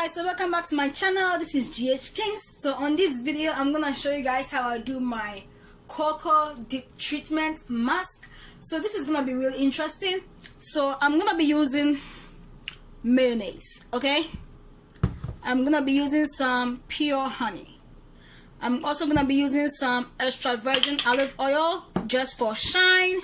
guys, so welcome back to my channel. This is GH Kings. So on this video I'm gonna show you guys how I do my cocoa dip treatment mask. So this is gonna be really interesting. So I'm gonna be using mayonnaise, okay? I'm gonna be using some pure honey. I'm also gonna be using some extra virgin olive oil just for shine.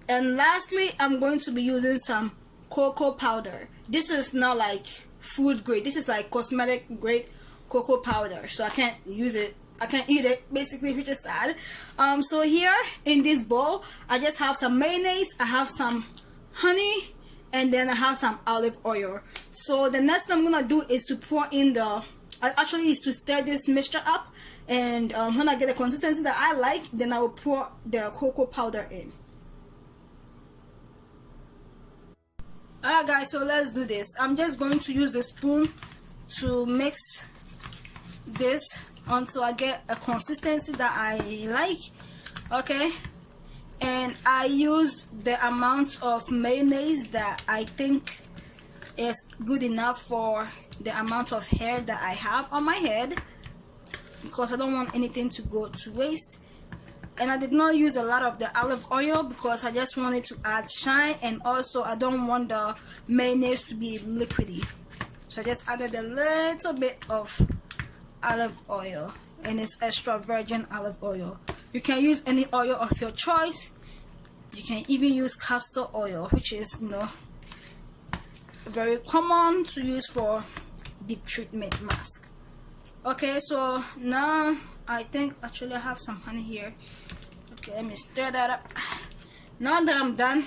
And lastly, I'm going to be using some cocoa powder. This is not like food grade, this is like cosmetic grade cocoa powder, so I can't use it, I can't eat it basically, which is sad. So here in this bowl I just have some mayonnaise, I have some honey, and then I have some olive oil. So the next thing I'm gonna do is to pour in the actually is to stir this mixture up, and when I get the consistency that I like, then I will pour the cocoa powder in. Alright guys, so let's do this. I'm just going to use the spoon to mix this until I get a consistency that I like, okay? And I used the amount of mayonnaise that I think is good enough for the amount of hair that I have on my head, because I don't want anything to go to waste. And I did not use a lot of the olive oil because I just wanted to add shine, and also I don't want the mayonnaise to be liquidy. So I just added a little bit of olive oil, and it's extra virgin olive oil. You can use any oil of your choice. You can even use castor oil, which is, you know, very common to use for deep treatment mask. Okay, so now I think actually I have some honey here. Okay, let me stir that up. Now that I'm done,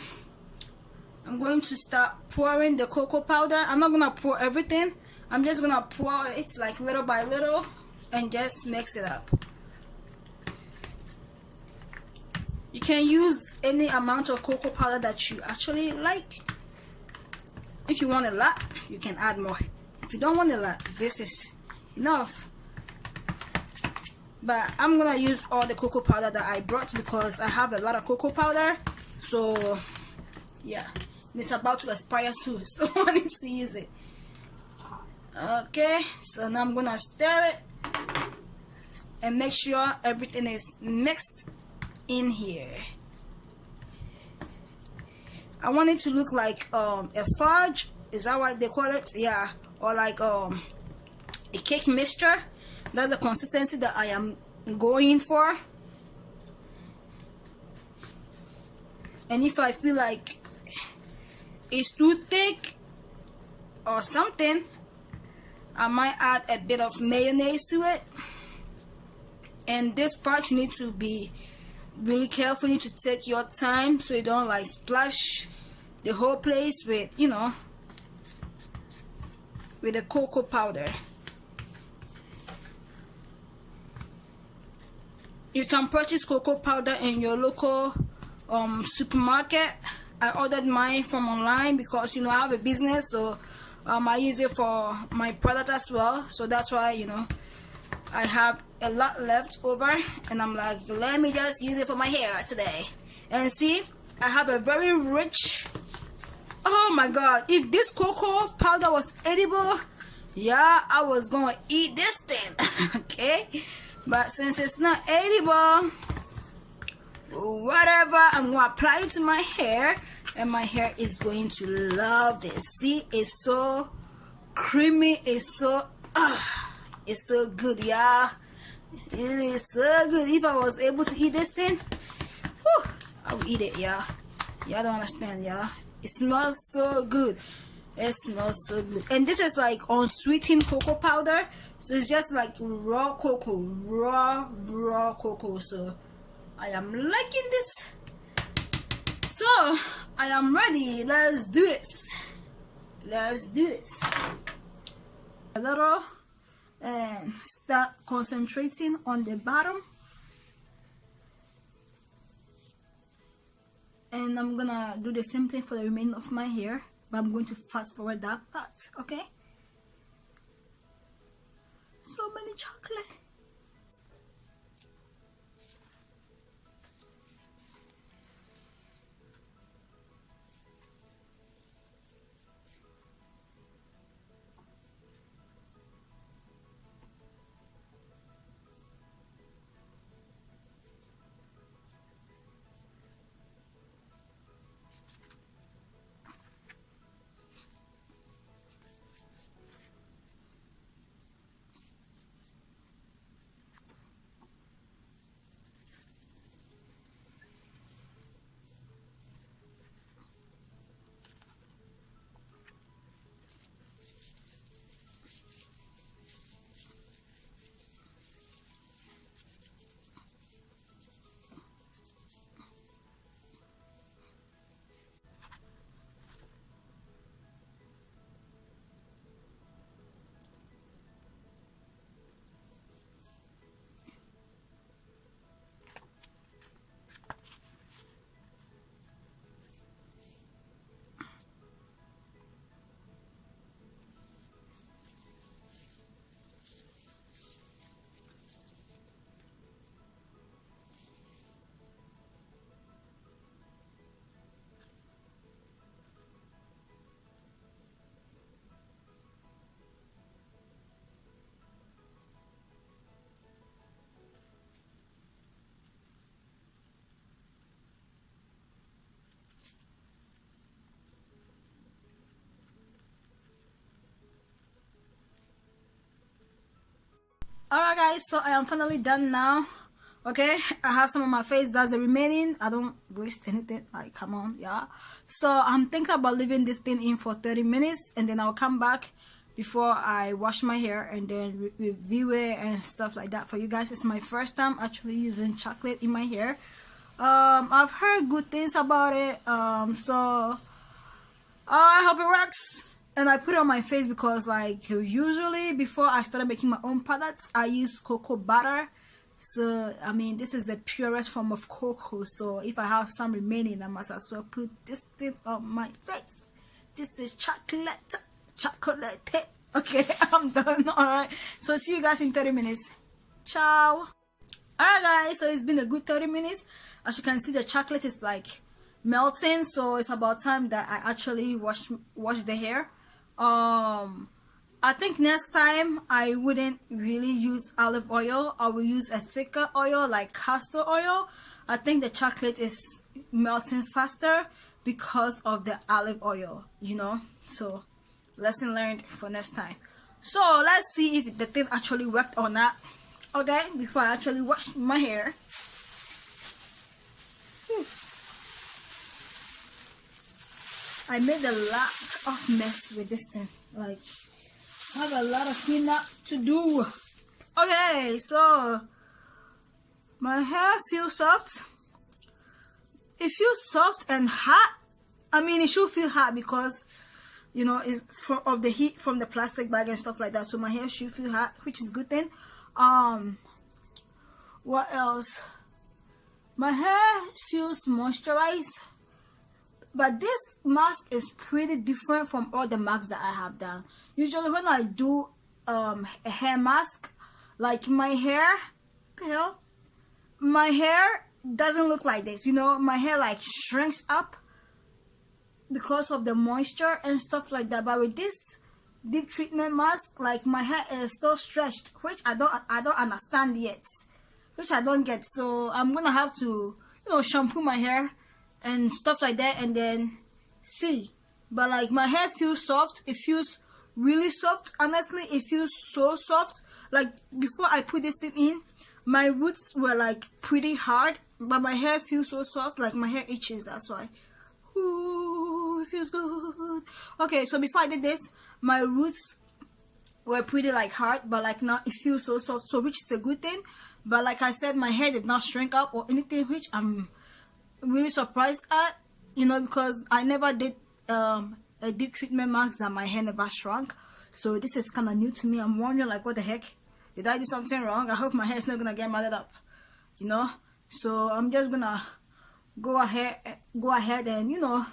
I'm going to start pouring the cocoa powder. I'm not gonna pour everything, I'm just gonna pour it like little by little and just mix it up. You can use any amount of cocoa powder that you actually like. If you want a lot, you can add more. If you don't want a lot, this is enough. But I'm gonna use all the cocoa powder that I brought because I have a lot of cocoa powder. So yeah, and it's about to expire soon, so I need to use it. Okay, so now I'm gonna stir it and make sure everything is mixed in here. I want it to look like a fudge, is that what they call it? Yeah, or like a cake mixture. That's the consistency that I am going for. And if I feel like it's too thick or something, I might add a bit of mayonnaise to it. And this part you need to be really careful. You need to take your time so you don't like splash the whole place with, you know, with the cocoa powder. You can purchase cocoa powder in your local supermarket. I ordered mine from online because, you know, I have a business, so I use it for my product as well. So that's why, you know, I have a lot left over, and I'm like, let me just use it for my hair today. And see, I have a very rich, oh my god, if this cocoa powder was edible, yeah, I was gonna eat this thing. Okay, but since it's not edible, whatever, I'm gonna apply it to my hair, and my hair is going to love this. See, it's so creamy, it's so good, yeah. It is so good. If I was able to eat this thing, whew, I would eat it, yeah. Y'all don't understand, yeah. It smells so good. It smells so good. And this is like unsweetened cocoa powder, so it's just like raw cocoa, raw cocoa. So I am liking this. So I am ready. Let's do this. Let's do this. A little, and start concentrating on the bottom. And I'm gonna do the same thing for the remainder of my hair, but I'm going to fast forward that part, okay? So many chocolate. guys, so I am finally done now. Okay, I have some on my face. That's the remaining. I don't waste anything, like, come on. Yeah, so I'm thinking about leaving this thing in for 30 minutes, and then I'll come back before I wash my hair and then review it and stuff like that for you guys. It's my first time actually using chocolate in my hair. I've heard good things about it, so I hope it works. And I put it on my face because, like, usually before I started making my own products, I use cocoa butter. So I mean, this is the purest form of cocoa, so if I have some remaining, I must as well put this thing on my face. This is chocolate. Okay, I'm done. All right, so see you guys in 30 minutes. Ciao. All right guys, so it's been a good 30 minutes. As you can see, the chocolate is like melting, so it's about time that I actually wash the hair. I think next time I wouldn't really use olive oil. I will use a thicker oil like castor oil. I think the chocolate is melting faster because of the olive oil, you know. So lesson learned for next time. So let's see if the thing actually worked or not. Okay, before I actually wash my hair. I made a lot of mess with this thing. Like, I have a lot of cleanup to do. Okay, so my hair feels soft. It feels soft and hot. I mean, it should feel hot because, you know, it's of the heat from the plastic bag and stuff like that. So my hair should feel hot, which is a good thing. What else? My hair feels moisturized. But this mask is pretty different from all the masks that I have done. Usually when I do a hair mask, like my hair, my hair doesn't look like this, you know. My hair like shrinks up because of the moisture and stuff like that. But with this deep treatment mask, like, my hair is still stretched, which I don't understand yet, which I don't get. So I'm gonna have to, you know, shampoo my hair and stuff like that and then see. But like, my hair feels soft. It feels really soft. Honestly, it feels so soft. Like, before I put this thing in, my roots were like pretty hard, but my hair feels so soft. Like, my hair itches, that's why. Ooh, it feels good. Okay, so before I did this, my roots were pretty like hard, but like now it feels so soft, so which is a good thing. But like I said, my hair did not shrink up or anything, which I'm really surprised at, you know, because I never did a deep treatment mask that my hair never shrunk. So this is kind of new to me. I'm wondering, like, what the heck, did I do something wrong? I hope my hair is not gonna get matted up, you know. So I'm just gonna go ahead and, you know,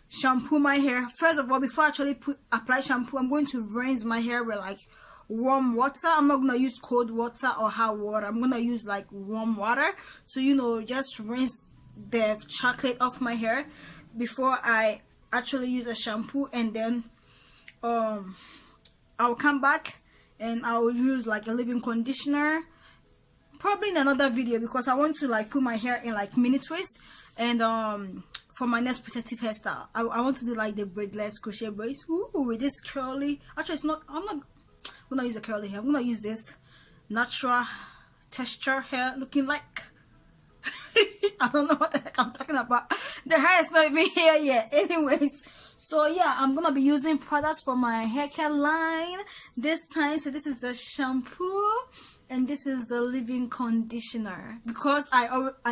shampoo my hair. First of all, before I actually apply shampoo, I'm going to rinse my hair with like warm water. I'm not gonna use cold water or hot water. I'm gonna use like warm water, so, you know, just rinse the chocolate off my hair before I actually use a shampoo. And then I'll come back and I'll use like a leave-in conditioner, probably in another video, because I want to like put my hair in like mini twist. And for my next protective hairstyle, I want to do like the braidless crochet braids. Ooh, with this curly, actually it's not, I'm not gonna use a curly hair. I'm gonna use this natural texture hair looking like I don't know what the heck I'm talking about. The hair is not even here yet. Anyways, so yeah, I'm gonna be using products for my hair care line this time. So this is the shampoo and this is the leave-in conditioner. Because I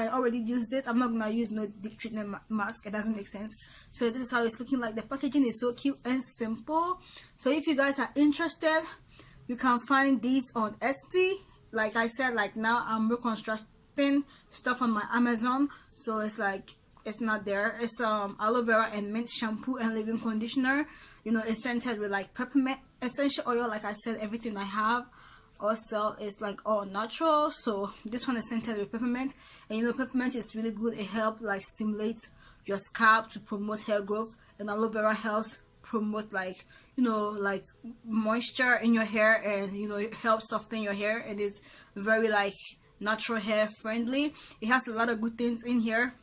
already used this, I'm not gonna use no deep treatment mask. It doesn't make sense. So this is how it's looking like. The packaging is so cute and simple. So if you guys are interested, you can find these on Etsy. Like I said, like, now I'm reconstructing stuff on my Amazon, so it's like, it's not there. It's aloe vera and mint shampoo and leave-in conditioner. You know, it's scented with like peppermint essential oil. Like I said, everything I have also is like all natural. So this one is scented with peppermint, and you know, peppermint is really good. It helps like stimulate your scalp to promote hair growth, and aloe vera helps promote, like, you know, like moisture in your hair, and you know, it helps soften your hair. It is very like natural hair friendly. It has a lot of good things in here.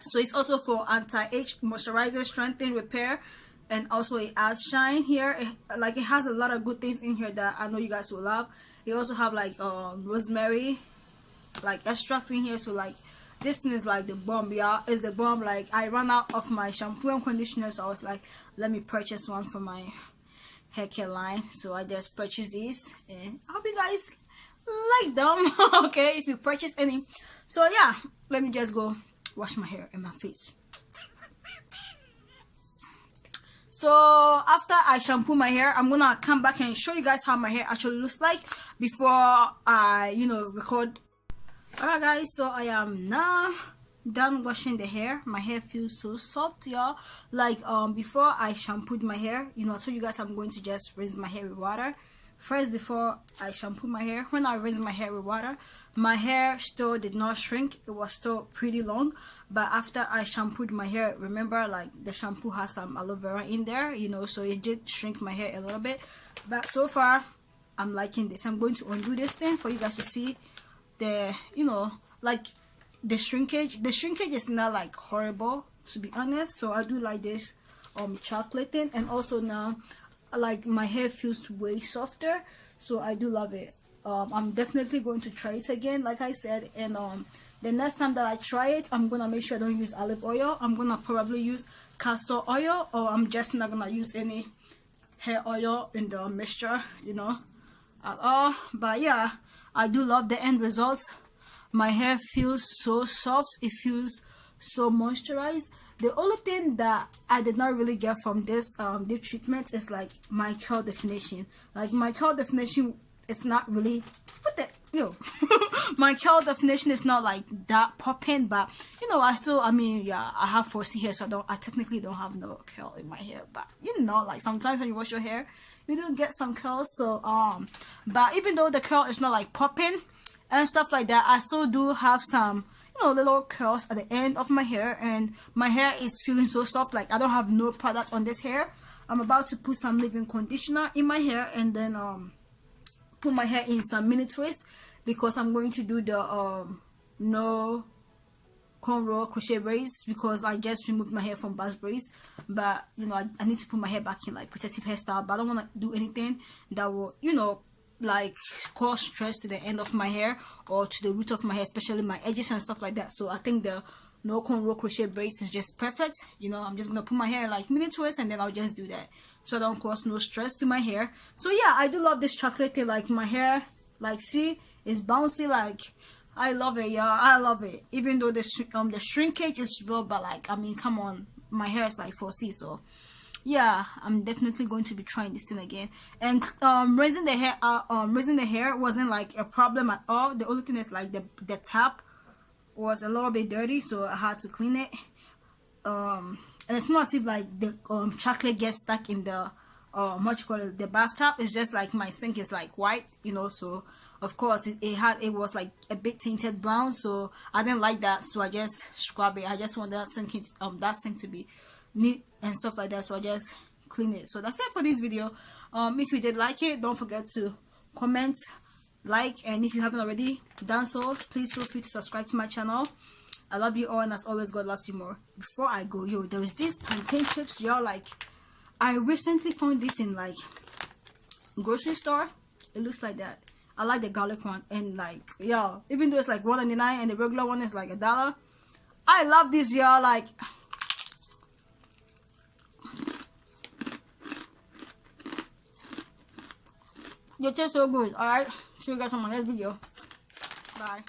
So it's also for anti-age, moisturizer, strengthen, repair, and also it adds shine here. It has a lot of good things in here that I know you guys will love. It also have like rosemary like extract in here. So like this thing is like the bomb, yeah. It's the bomb. Like I ran out of my shampoo and conditioner, so I was like, let me purchase one for my hair care line. So I just purchased these, and I hope you guys like them. Okay, if you purchase any. So yeah, let me just go wash my hair and my face. So after I shampoo my hair, I'm gonna come back and show you guys how my hair actually looks like before I record. Alright guys, so I am now done washing the hair. My hair feels so soft, y'all. Like before I shampooed my hair, I told you guys I'm going to just rinse my hair with water first before I shampoo my hair. When I rinse my hair with water, my hair still did not shrink. It was still pretty long, but after I shampooed my hair, remember, like the shampoo has some aloe vera in there, so it did shrink my hair a little bit. But so far I'm liking this. I'm going to undo this thing for you guys to see the like the shrinkage. The shrinkage is not like horrible, to be honest. So I do like this chocolate thing, and also now like my hair feels way softer, so I do love it. I'm definitely going to try it again, like I said, and the next time that I try it, I'm gonna make sure I don't use olive oil. I'm gonna probably use castor oil, or I'm just not gonna use any hair oil in the mixture, at all. But yeah, I do love the end results. My hair feels so soft, it feels so moisturized. The only thing that I did not really get from this deep treatment is like my curl definition. Like my curl definition is not really my curl definition is not like that popping, but I have 4C hair, so I technically don't have no curl in my hair. But like sometimes when you wash your hair, you do get some curls. So but even though the curl is not like popping and stuff like that, I still do have some little curls at the end of my hair, and my hair is feeling so soft. Like I don't have no product on this hair. I'm about to put some leave-in conditioner in my hair, and then put my hair in some mini twist, because I'm going to do the no cornrow crochet braids, because I just removed my hair from bass braids. But I need to put my hair back in like protective hairstyle, but I don't want to do anything that will like cause stress to the end of my hair or to the root of my hair, especially my edges and stuff like that. So I think the no cornrow crochet braids is just perfect. I'm just gonna put my hair like mini twist, and then I'll just do that, so I don't cause no stress to my hair. So yeah, I do love this chocolate thing. Like my hair, like see, it's bouncy. Like I love it, yeah, I love it. Even though the shrinkage is real, but like come on, my hair is like 4C. So yeah, I'm definitely going to be trying this thing again. And raising the hair wasn't like a problem at all. The only thing is like the top was a little bit dirty, so I had to clean it. And it's not as if like the chocolate gets stuck in the the bathtub. It's just like my sink is like white, so of course it was like a bit tinted brown, so I didn't like that, so I just scrub it. I just want that sink to be neat and stuff like that, so I just clean it. So that's it for this video. If you did like it, don't forget to comment, like, and if you haven't already done so, please feel free to subscribe to my channel. I love you all, and as always, God loves you more. Before I go, there is these plantain chips, y'all. Like I recently found this in like grocery store. It looks like that. I like the garlic one, and like y'all, even though it's like $1.99 and the regular one is like $1, I love this, y'all. Like they taste so good. Alright, see you guys on my next video. Bye.